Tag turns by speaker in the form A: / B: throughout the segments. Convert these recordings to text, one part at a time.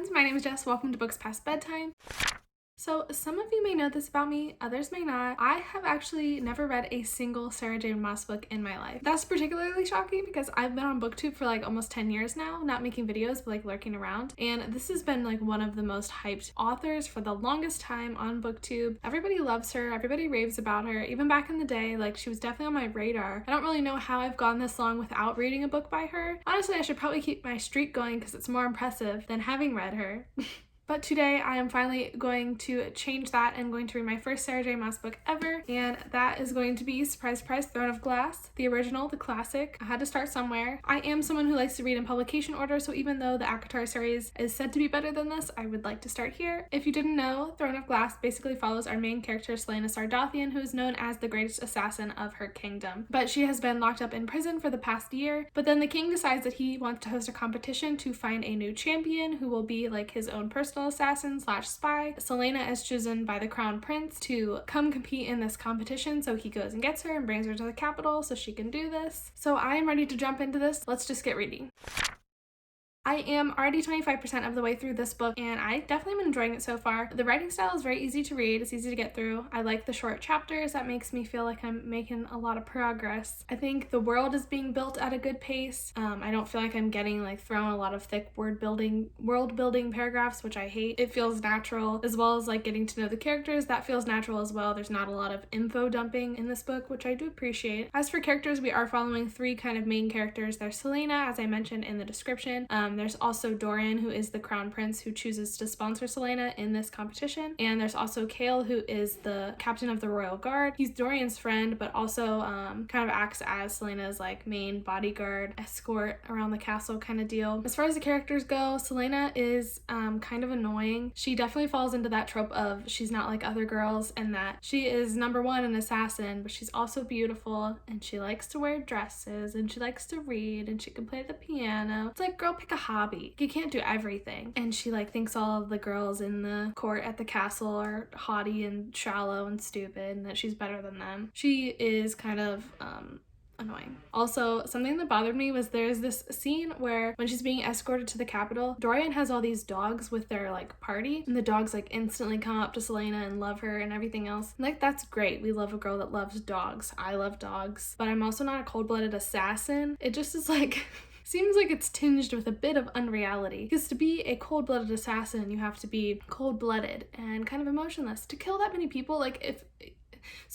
A: friends, my name is Jess. Welcome to Books Past Bedtime. So some of you may know this about me, others may not. I have actually never read a single Sarah J. Maas book in my life. That's particularly shocking because I've been on BookTube for like almost 10 years now, not making videos, but like lurking around. And this has been like one of the most hyped authors for the longest time on BookTube. Everybody loves her, everybody raves about her. Even back in the day, like she was definitely on my radar. I don't really know how I've gone this long without reading a book by her. Honestly, I should probably keep my streak going because it's more impressive than having read her. But today I am finally going to change that and going to read my first Sarah J. Maas book ever, and that is going to be, surprise, surprise, Throne of Glass, the original, the classic. I had to start somewhere. I am someone who likes to read in publication order, so even though the ACOTAR series is said to be better than this, I would like to start here. If you didn't know, Throne of Glass basically follows our main character, Celaena Sardathian, who is known as the greatest assassin of her kingdom. But she has been locked up in prison for the past year, but then the king decides that he wants to host a competition to find a new champion who will be like his own personal assassin / spy. Celaena is chosen by the crown prince to come compete in this competition, so he goes and gets her and brings her to the capital so she can do this. So I am ready to jump into this. Let's just get reading. I am already 25% of the way through this book, and I definitely am enjoying it so far. The writing style is very easy to read. It's easy to get through. I like the short chapters. That makes me feel like I'm making a lot of progress. I think the world is being built at a good pace. I don't feel like I'm getting like thrown a lot of thick world building paragraphs, which I hate. It feels natural, as well as like getting to know the characters. That feels natural as well. There's not a lot of info dumping in this book, which I do appreciate. As for characters, we are following three kind of main characters. There's Celaena, as I mentioned in the description. There's also Dorian, who is the crown prince who chooses to sponsor Celaena in this competition. And there's also Kale, who is the captain of the royal guard. He's Dorian's friend, but also kind of acts as Celaena's like main bodyguard, escort around the castle kind of deal. As far as the characters go, Celaena is kind of annoying. She definitely falls into that trope of she's not like other girls, and that she is number one an assassin, but she's also beautiful, and she likes to wear dresses, and she likes to read, and she can play the piano. It's like, girl, pick a hobby. You can't do everything. And she like thinks all of the girls in the court at the castle are haughty and shallow and stupid, and that she's better than them. She is kind of annoying. Also, something that bothered me was there's this scene where when she's being escorted to the capital, Dorian has all these dogs with their like party, and the dogs like instantly come up to Celaena and love her and everything else. And, like, that's great. We love a girl that loves dogs. I love dogs, but I'm also not a cold-blooded assassin. It just is like seems like it's tinged with a bit of unreality, because to be a cold-blooded assassin, you have to be cold-blooded and kind of emotionless. To kill that many people, like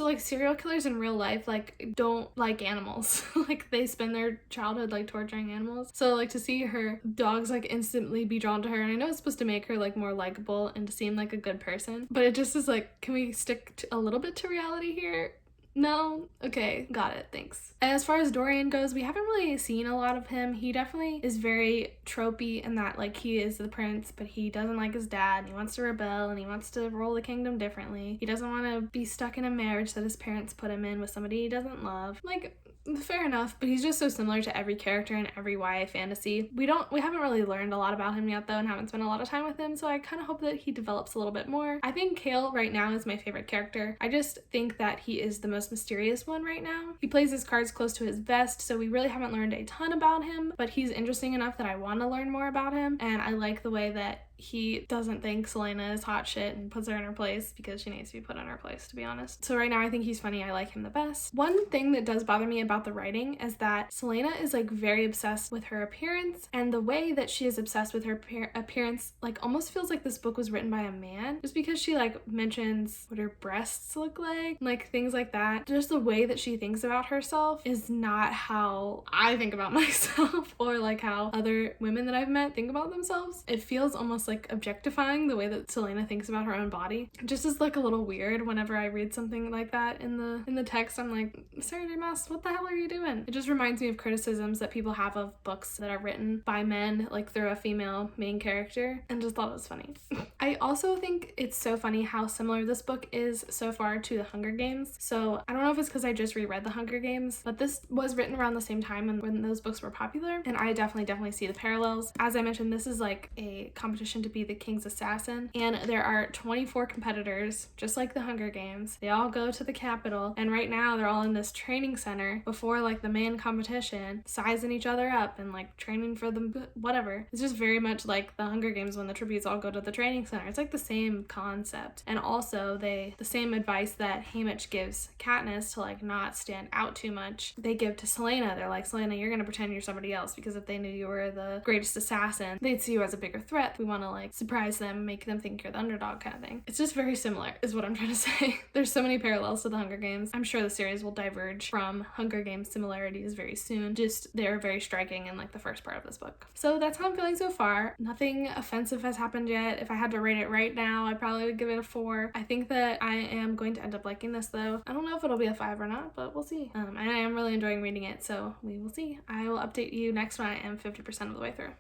A: like serial killers in real life like don't like animals. Like they spend their childhood like torturing animals. So like to see her dogs like instantly be drawn to her, and I know it's supposed to make her like more likable and to seem like a good person, but it just is like, can we stick to a little bit to reality here? No? Okay, got it, thanks. As far as Dorian goes, we haven't really seen a lot of him. He definitely is very tropey in that like he is the prince, but he doesn't like his dad, and he wants to rebel, and he wants to rule the kingdom differently. He doesn't want to be stuck in a marriage that his parents put him in with somebody he doesn't love. Like, fair enough, but he's just so similar to every character in every YA fantasy. We haven't really learned a lot about him yet though, and haven't spent a lot of time with him, so I kind of hope that he develops a little bit more. I think Kale right now is my favorite character. I just think that he is the most mysterious one right now. He plays his cards close to his vest, so we really haven't learned a ton about him, but he's interesting enough that I want to learn more about him, and I like the way that he doesn't think Celaena is hot shit and puts her in her place, because she needs to be put in her place, to be honest. So right now I think he's funny. I like him the best. One thing that does bother me about the writing is that Celaena is like very obsessed with her appearance, and the way that she is obsessed with her appearance like almost feels like this book was written by a man, just because she like mentions what her breasts look like things like that. Just the way that she thinks about herself is not how I think about myself or like how other women that I've met think about themselves. It feels almost like objectifying the way that Celaena thinks about her own body. It just is like a little weird whenever I read something like that in the text. I'm like, Sarah J. Maas, what the hell are you doing? It just reminds me of criticisms that people have of books that are written by men, like through a female main character, and just thought it was funny. I also think it's so funny how similar this book is so far to The Hunger Games. So I don't know if it's because I just reread The Hunger Games, but this was written around the same time when those books were popular, and I definitely see the parallels. As I mentioned, this is like a competition competition to be the king's assassin, and there are 24 competitors, just like the Hunger Games. They all go to the capital, and right now they're all in this training center before like the main competition, sizing each other up and like training for the whatever. It's just very much like the Hunger Games when the tributes all go to the training center. It's like the same concept. And also the same advice that Haymitch gives Katniss to like not stand out too much, they give to Selena. They're like, Selena, you're gonna pretend you're somebody else, because if they knew you were the greatest assassin, they'd see you as a bigger threat. We want to like surprise them, make them think you're the underdog kind of thing. It's just very similar is what I'm trying to say. There's so many parallels to the Hunger Games. I'm sure the series will diverge from Hunger Games similarities very soon. Just they're very striking in like the first part of this book. So that's how I'm feeling so far. Nothing offensive has happened yet. If I had to rate it right now, I probably would give it a 4. I think that I am going to end up liking this though. I don't know if it'll be a 5 or not, but we'll see. And I am really enjoying reading it, so we will see. I will update you next when I am 50% of the way through.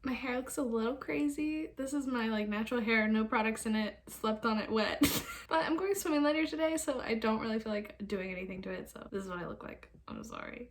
A: My hair looks a little crazy. This is my like natural hair, no products in it, slept on it wet. But I'm going swimming later today, so I don't really feel like doing anything to it, so this is what I look like. I'm sorry.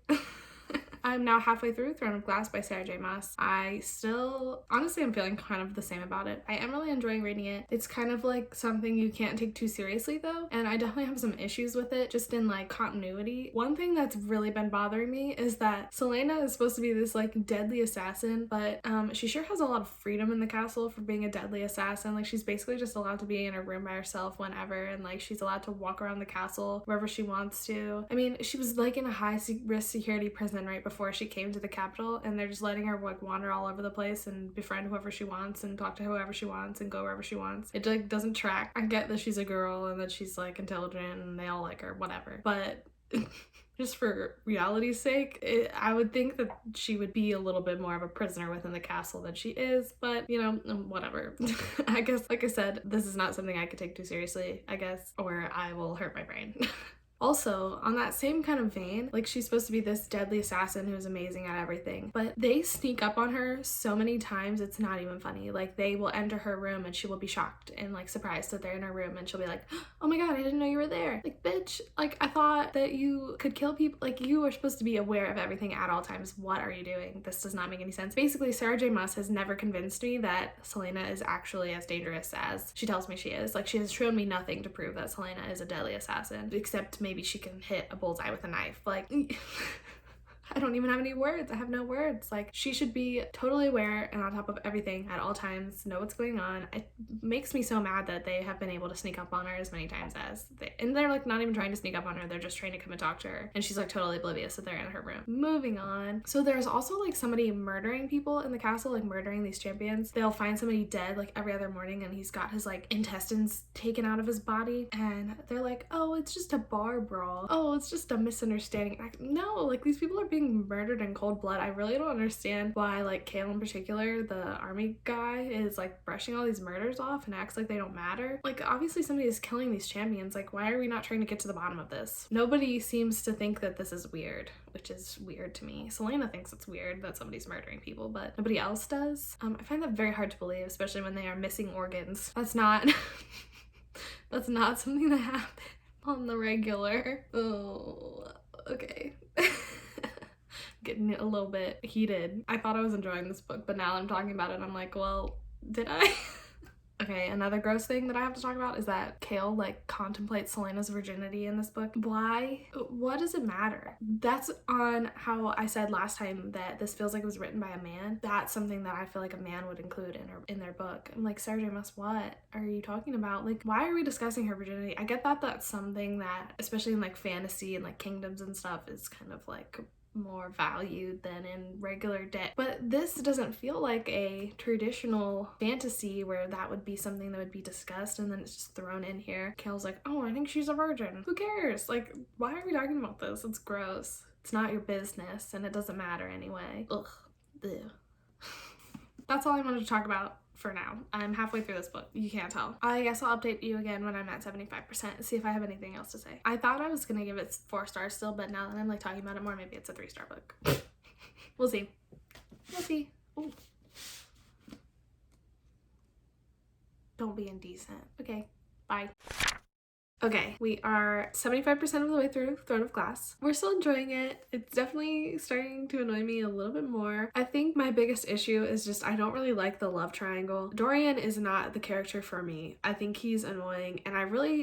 A: I'm now halfway through Throne of Glass by Sarah J. Maas. Honestly, I'm feeling kind of the same about it. I am really enjoying reading it. It's kind of like something you can't take too seriously though, and I definitely have some issues with it, just in like continuity. One thing that's really been bothering me is that Selena is supposed to be this like deadly assassin, but she sure has a lot of freedom in the castle for being a deadly assassin. Like she's basically just allowed to be in her room by herself whenever, and like she's allowed to walk around the castle wherever she wants to. I mean, she was like in a high risk security prison right before she came to the capital, and they're just letting her like wander all over the place and befriend whoever she wants and talk to whoever she wants and go wherever she wants. It like doesn't track. I get that she's a girl and that she's like intelligent and they all like her, whatever, but just for reality's sake, I would think that she would be a little bit more of a prisoner within the castle than she is, but you know, whatever. I guess, like I said, this is not something I could take too seriously, I guess, or I will hurt my brain. Also, on that same kind of vein, like she's supposed to be this deadly assassin who's amazing at everything, but they sneak up on her so many times it's not even funny. Like they will enter her room and she will be shocked and like surprised that they're in her room, and she'll be like, oh my god, I didn't know you were there. Like, bitch, like I thought that you could kill people. Like you are supposed to be aware of everything at all times. What are you doing? This does not make any sense. Basically, Sarah J. Maas has never convinced me that Selena is actually as dangerous as she tells me she is. Like she has shown me nothing to prove that Selena is a deadly assassin, except maybe she can hit a bullseye with a knife. Like I don't even have any words. I have no words. Like she should be totally aware and on top of everything at all times, know what's going on. It makes me so mad that they have been able to sneak up on her as many times as and they're like not even trying to sneak up on her. They're just trying to come and talk to her, and she's like totally oblivious that they're in her room. Moving on. So there's also like somebody murdering people in the castle, like murdering these champions. They'll find somebody dead like every other morning, and he's got his like intestines taken out of his body, and they're like, oh, it's just a bar brawl. Oh, it's just a misunderstanding. No, like these people are being murdered in cold blood. I really don't understand why like Kale in particular, the army guy, is like brushing all these murders off and acts like they don't matter. Like obviously somebody is killing these champions. Like why are we not trying to get to the bottom of this? Nobody seems to think that this is weird, which is weird to me. Selena thinks it's weird that somebody's murdering people, but nobody else does. I find that very hard to believe, especially when they are missing organs. That's not that's not something that happens on the regular. Oh, okay. Getting a little bit heated. I thought I was enjoying this book, but now that I'm talking about it, I'm like, well, did I? Okay, another gross thing that I have to talk about is that Kale like contemplates Selena's virginity in this book. Why? What does it matter? That's on how I said last time that this feels like it was written by a man. That's something that I feel like a man would include in their book. I'm like, Sarah J. Maas, what are you talking about? Like, why are we discussing her virginity? I get that that's something that, especially in like fantasy and like kingdoms and stuff, is kind of like more valued than in regular day, but this doesn't feel like a traditional fantasy where that would be something that would be discussed and then it's just thrown in here. Kale's like, oh, I think she's a virgin. Who cares? Like, why are we talking about this? It's gross. It's not your business and it doesn't matter anyway. Ugh. Ugh. That's all I wanted to talk about for now. I'm halfway through this book. You can't tell. I guess I'll update you again when I'm at 75%, see if I have anything else to say. I thought I was gonna give it 4 stars still, but now that I'm like talking about it more, maybe it's a 3-star book. We'll see. We'll see. Ooh. Don't be indecent. Okay, bye. Okay, we are 75% of the way through Throne of Glass. We're still enjoying it. It's definitely starting to annoy me a little bit more. I think my biggest issue is just I don't really like the love triangle. Dorian is not the character for me. I think he's annoying, and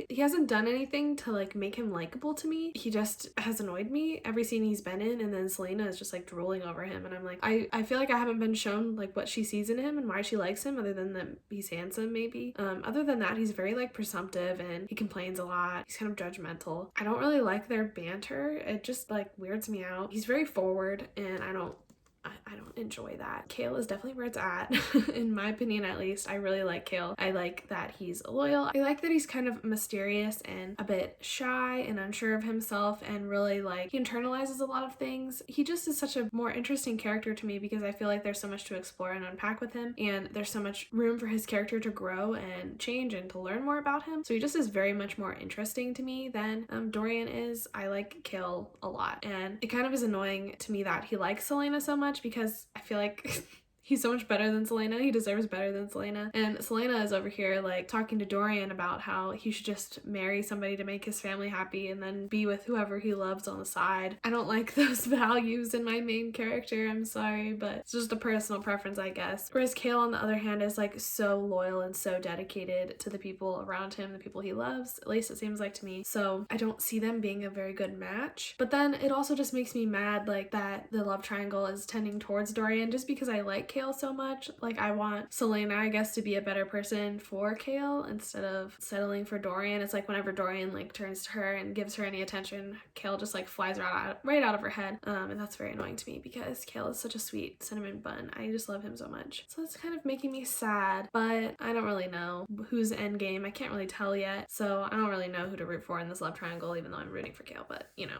A: he hasn't done anything to like make him likable to me. He just has annoyed me every scene he's been in, and then Selena is just like drooling over him, and I'm like, I feel like I haven't been shown like what she sees in him and why she likes him, other than that he's handsome maybe. Other than that, he's very like presumptive and he complains a lot. He's kind of judgmental. I don't really like their banter. It just like weirds me out. He's very forward, and I don't enjoy that. Kale is definitely where it's at, in my opinion at least. I really like Kale. I like that he's loyal. I like that he's kind of mysterious and a bit shy and unsure of himself, and really like he internalizes a lot of things. He just is such a more interesting character to me because I feel like there's so much to explore and unpack with him, and there's so much room for his character to grow and change and to learn more about him. So he just is very much more interesting to me than Dorian is. I like Kale a lot, and it kind of is annoying to me that he likes Selena so much, because I feel like he's so much better than Selena. He deserves better than Selena. And Selena is over here like talking to Dorian about how he should just marry somebody to make his family happy and then be with whoever he loves on the side. I don't like those values in my main character. I'm sorry, but it's just a personal preference, I guess. Whereas Kale, on the other hand, is like so loyal and so dedicated to the people around him, the people he loves. At least it seems like to me. So I don't see them being a very good match. But then it also just makes me mad like that the love triangle is tending towards Dorian, just because I like Kale so much. Like, I want Selena, I guess, to be a better person for Kale instead of settling for Dorian. It's like whenever Dorian like turns to her and gives her any attention, Kale just like flies right out of her head. And that's very annoying to me because Kale is such a sweet cinnamon bun. I just love him so much. So it's kind of making me sad, but I don't really know who's endgame. I can't really tell yet. So I don't really know who to root for in this love triangle, even though I'm rooting for Kale, but you know.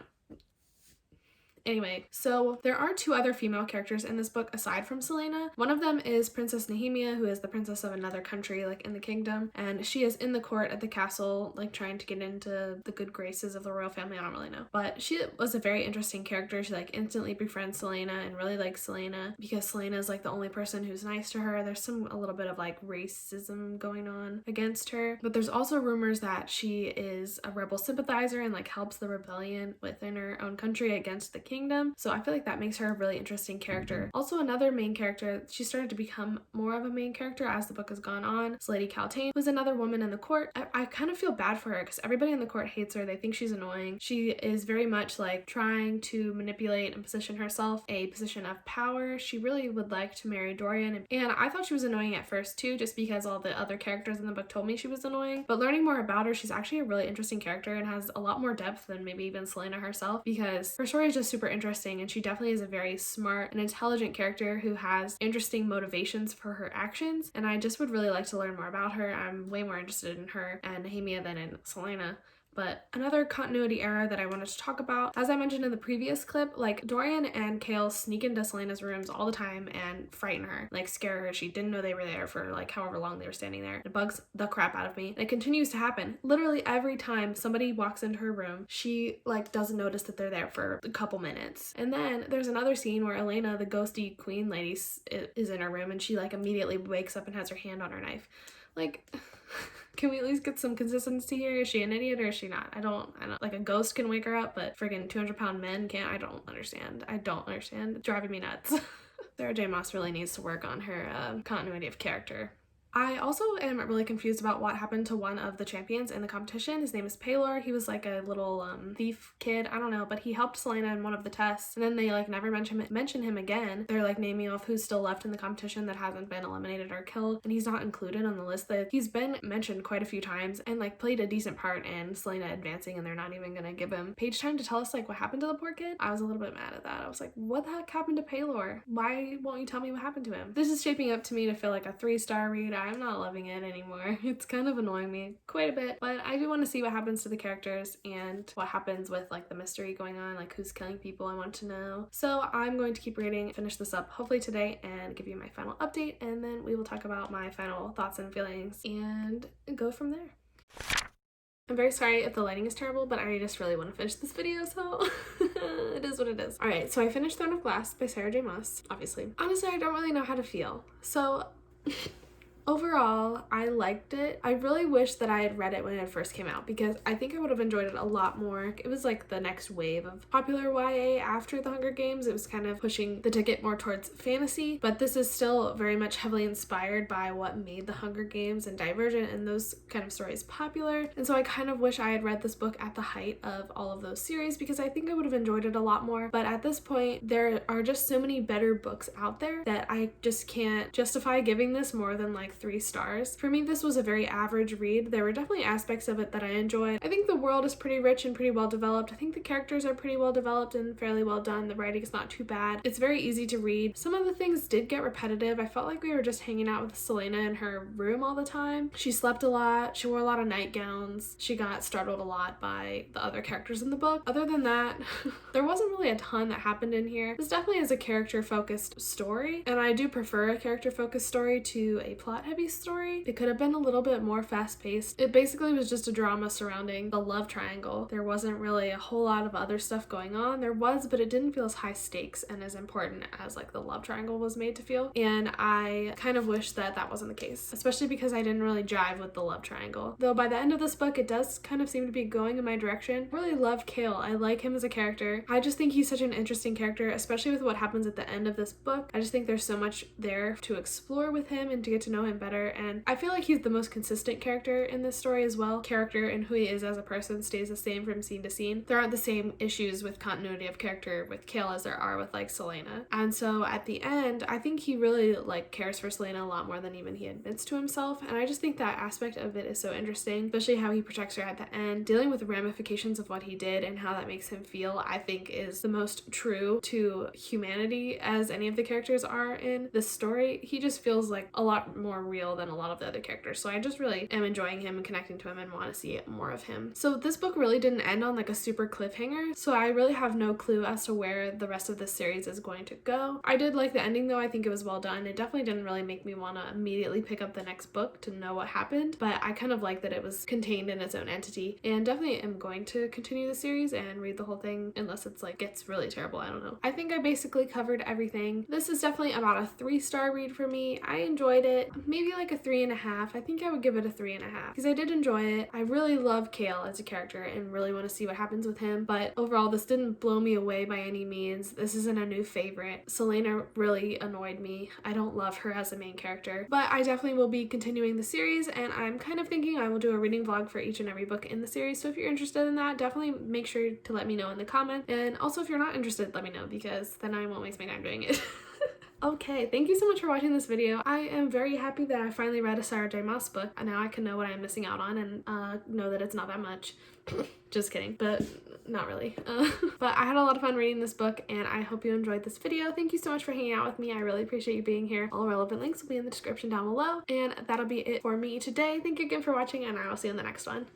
A: Anyway, so there are two other female characters in this book aside from Selena. One of them is Princess Nehemia, who is the princess of another country, like in the kingdom, and she is in the court at the castle, like trying to get into the good graces of the royal family. I don't really know, but she was a very interesting character. She like instantly befriends Selena and really likes Selena because Selena is like the only person who's nice to her. There's a little bit of like racism going on against her, but there's also rumors that she is a rebel sympathizer and like helps the rebellion within her own country against the kingdom. So I feel like that makes her a really interesting character. Also, another main character, she started to become more of a main character as the book has gone on, is Lady Caltaine, who's another woman in the court. I kind of feel bad for her because everybody in the court hates her. They think she's annoying. She is very much like trying to manipulate and position herself a position of power. She really would like to marry Dorian, and I thought she was annoying at first too, just because all the other characters in the book told me she was annoying. But learning more about her, she's actually a really interesting character and has a lot more depth than maybe even Selena herself, because her story is just super interesting, and she definitely is a very smart and intelligent character who has interesting motivations for her actions, and I just would really like to learn more about her. I'm way more interested in her and Nehemia than in Selena. But another continuity error that I wanted to talk about, as I mentioned in the previous clip, like Dorian and Kale sneak into Selena's rooms all the time and frighten her, like scare her. She didn't know they were there for like however long they were standing there. It bugs the crap out of me. It continues to happen. Literally every time somebody walks into her room, she like doesn't notice that they're there for a couple minutes. And then there's another scene where Elena, the ghosty queen lady, is in her room, and she like immediately wakes up and has her hand on her knife. Like, can we at least get some consistency here? Is she an idiot or is she not? I don't, like a ghost can wake her up, but friggin' 200-pound men can't. I don't understand. It's driving me nuts. Sarah J. Maas really needs to work on her continuity of character. I also am really confused about what happened to one of the champions in the competition. His name is Paylor. He was like a little thief kid, I don't know, but he helped Selena in one of the tests, and then they like never mention him again. They're like naming off who's still left in the competition that hasn't been eliminated or killed, and he's not included on the list. That he's been mentioned quite a few times and like played a decent part in Selena advancing, and they're not even gonna give him page time to tell us like what happened to the poor kid. I was a little bit mad at that. I was like, what the heck happened to Paylor? Why won't you tell me what happened to him? This is shaping up to me to feel like a 3-star read. I'm not loving it anymore. It's kind of annoying me quite a bit, but I do want to see what happens to the characters and what happens with like the mystery going on, like who's killing people. I want to know. So I'm going to keep reading, finish this up hopefully today, and give you my final update, and then we will talk about my final thoughts and feelings and go from there. I'm very sorry if the lighting is terrible, but I just really want to finish this video, so it is what it is. Alright, so I finished Throne of Glass by Sarah J. Maas, obviously. Honestly, I don't really know how to feel. So Overall, I liked it. I really wish that I had read it when it first came out because I think I would have enjoyed it a lot more. It was like the next wave of popular YA after The Hunger Games. It was kind of pushing the ticket more towards fantasy, but this is still very much heavily inspired by what made The Hunger Games and Divergent and those kind of stories popular. And so I kind of wish I had read this book at the height of all of those series because I think I would have enjoyed it a lot more. But at this point, there are just so many better books out there that I just can't justify giving this more than like 3 stars. For me, this was a very average read. There were definitely aspects of it that I enjoyed. I think the world is pretty rich and pretty well developed. I think the characters are pretty well developed and fairly well done. The writing is not too bad. It's very easy to read. Some of the things did get repetitive. I felt like we were just hanging out with Selena in her room all the time. She slept a lot. She wore a lot of nightgowns. She got startled a lot by the other characters in the book. Other than that, there wasn't really a ton that happened in here. This definitely is a character-focused story, and I do prefer a character-focused story to a plot-heavy story. It could have been a little bit more fast-paced. It basically was just a drama surrounding the love triangle. There wasn't really a whole lot of other stuff going on. There was, but it didn't feel as high stakes and as important as like the love triangle was made to feel. And I kind of wish that that wasn't the case, especially because I didn't really jive with the love triangle. Though by the end of this book, it does kind of seem to be going in my direction. I really love Cale. I like him as a character. I just think he's such an interesting character, especially with what happens at the end of this book. I just think there's so much there to explore with him and to get to know him better. And I feel like he's the most consistent character in this story as well. Character and who he is as a person stays the same from scene to scene. There aren't the same issues with continuity of character with Cale as there are with like Selena. And so at the end, I think he really like cares for Selena a lot more than even he admits to himself. And I just think that aspect of it is so interesting, especially how he protects her at the end. Dealing with the ramifications of what he did and how that makes him feel, I think is the most true to humanity as any of the characters are in this story. He just feels like a lot more real than a lot of the other characters. So I just really am enjoying him and connecting to him and want to see more of him. So this book really didn't end on like a super cliffhanger. So I really have no clue as to where the rest of this series is going to go. I did like the ending though. I think it was well done. It definitely didn't really make me want to immediately pick up the next book to know what happened, but I kind of like that it was contained in its own entity, and definitely am going to continue the series and read the whole thing unless it's like gets really terrible. I don't know. I think I basically covered everything. This is definitely about a 3-star read for me. I enjoyed it. Maybe like a 3.5. I think I would give it a 3.5 because I did enjoy it. I really love Cale as a character and really want to see what happens with him, but overall this didn't blow me away by any means. This isn't a new favorite. Selena really annoyed me. I don't love her as a main character, but I definitely will be continuing the series, and I'm kind of thinking I will do a reading vlog for each and every book in the series. So if you're interested in that, definitely make sure to let me know in the comments. And also if you're not interested, let me know because then I won't waste my time doing it. Okay, thank you so much for watching this video. I am very happy that I finally read a Sarah J. Maas book, and now I can know what I'm missing out on and know that it's not that much. Just kidding, but not really. But I had a lot of fun reading this book, and I hope you enjoyed this video. Thank you so much for hanging out with me. I really appreciate you being here. All relevant links will be in the description down below, and that'll be it for me today. Thank you again for watching, and I will see you in the next one.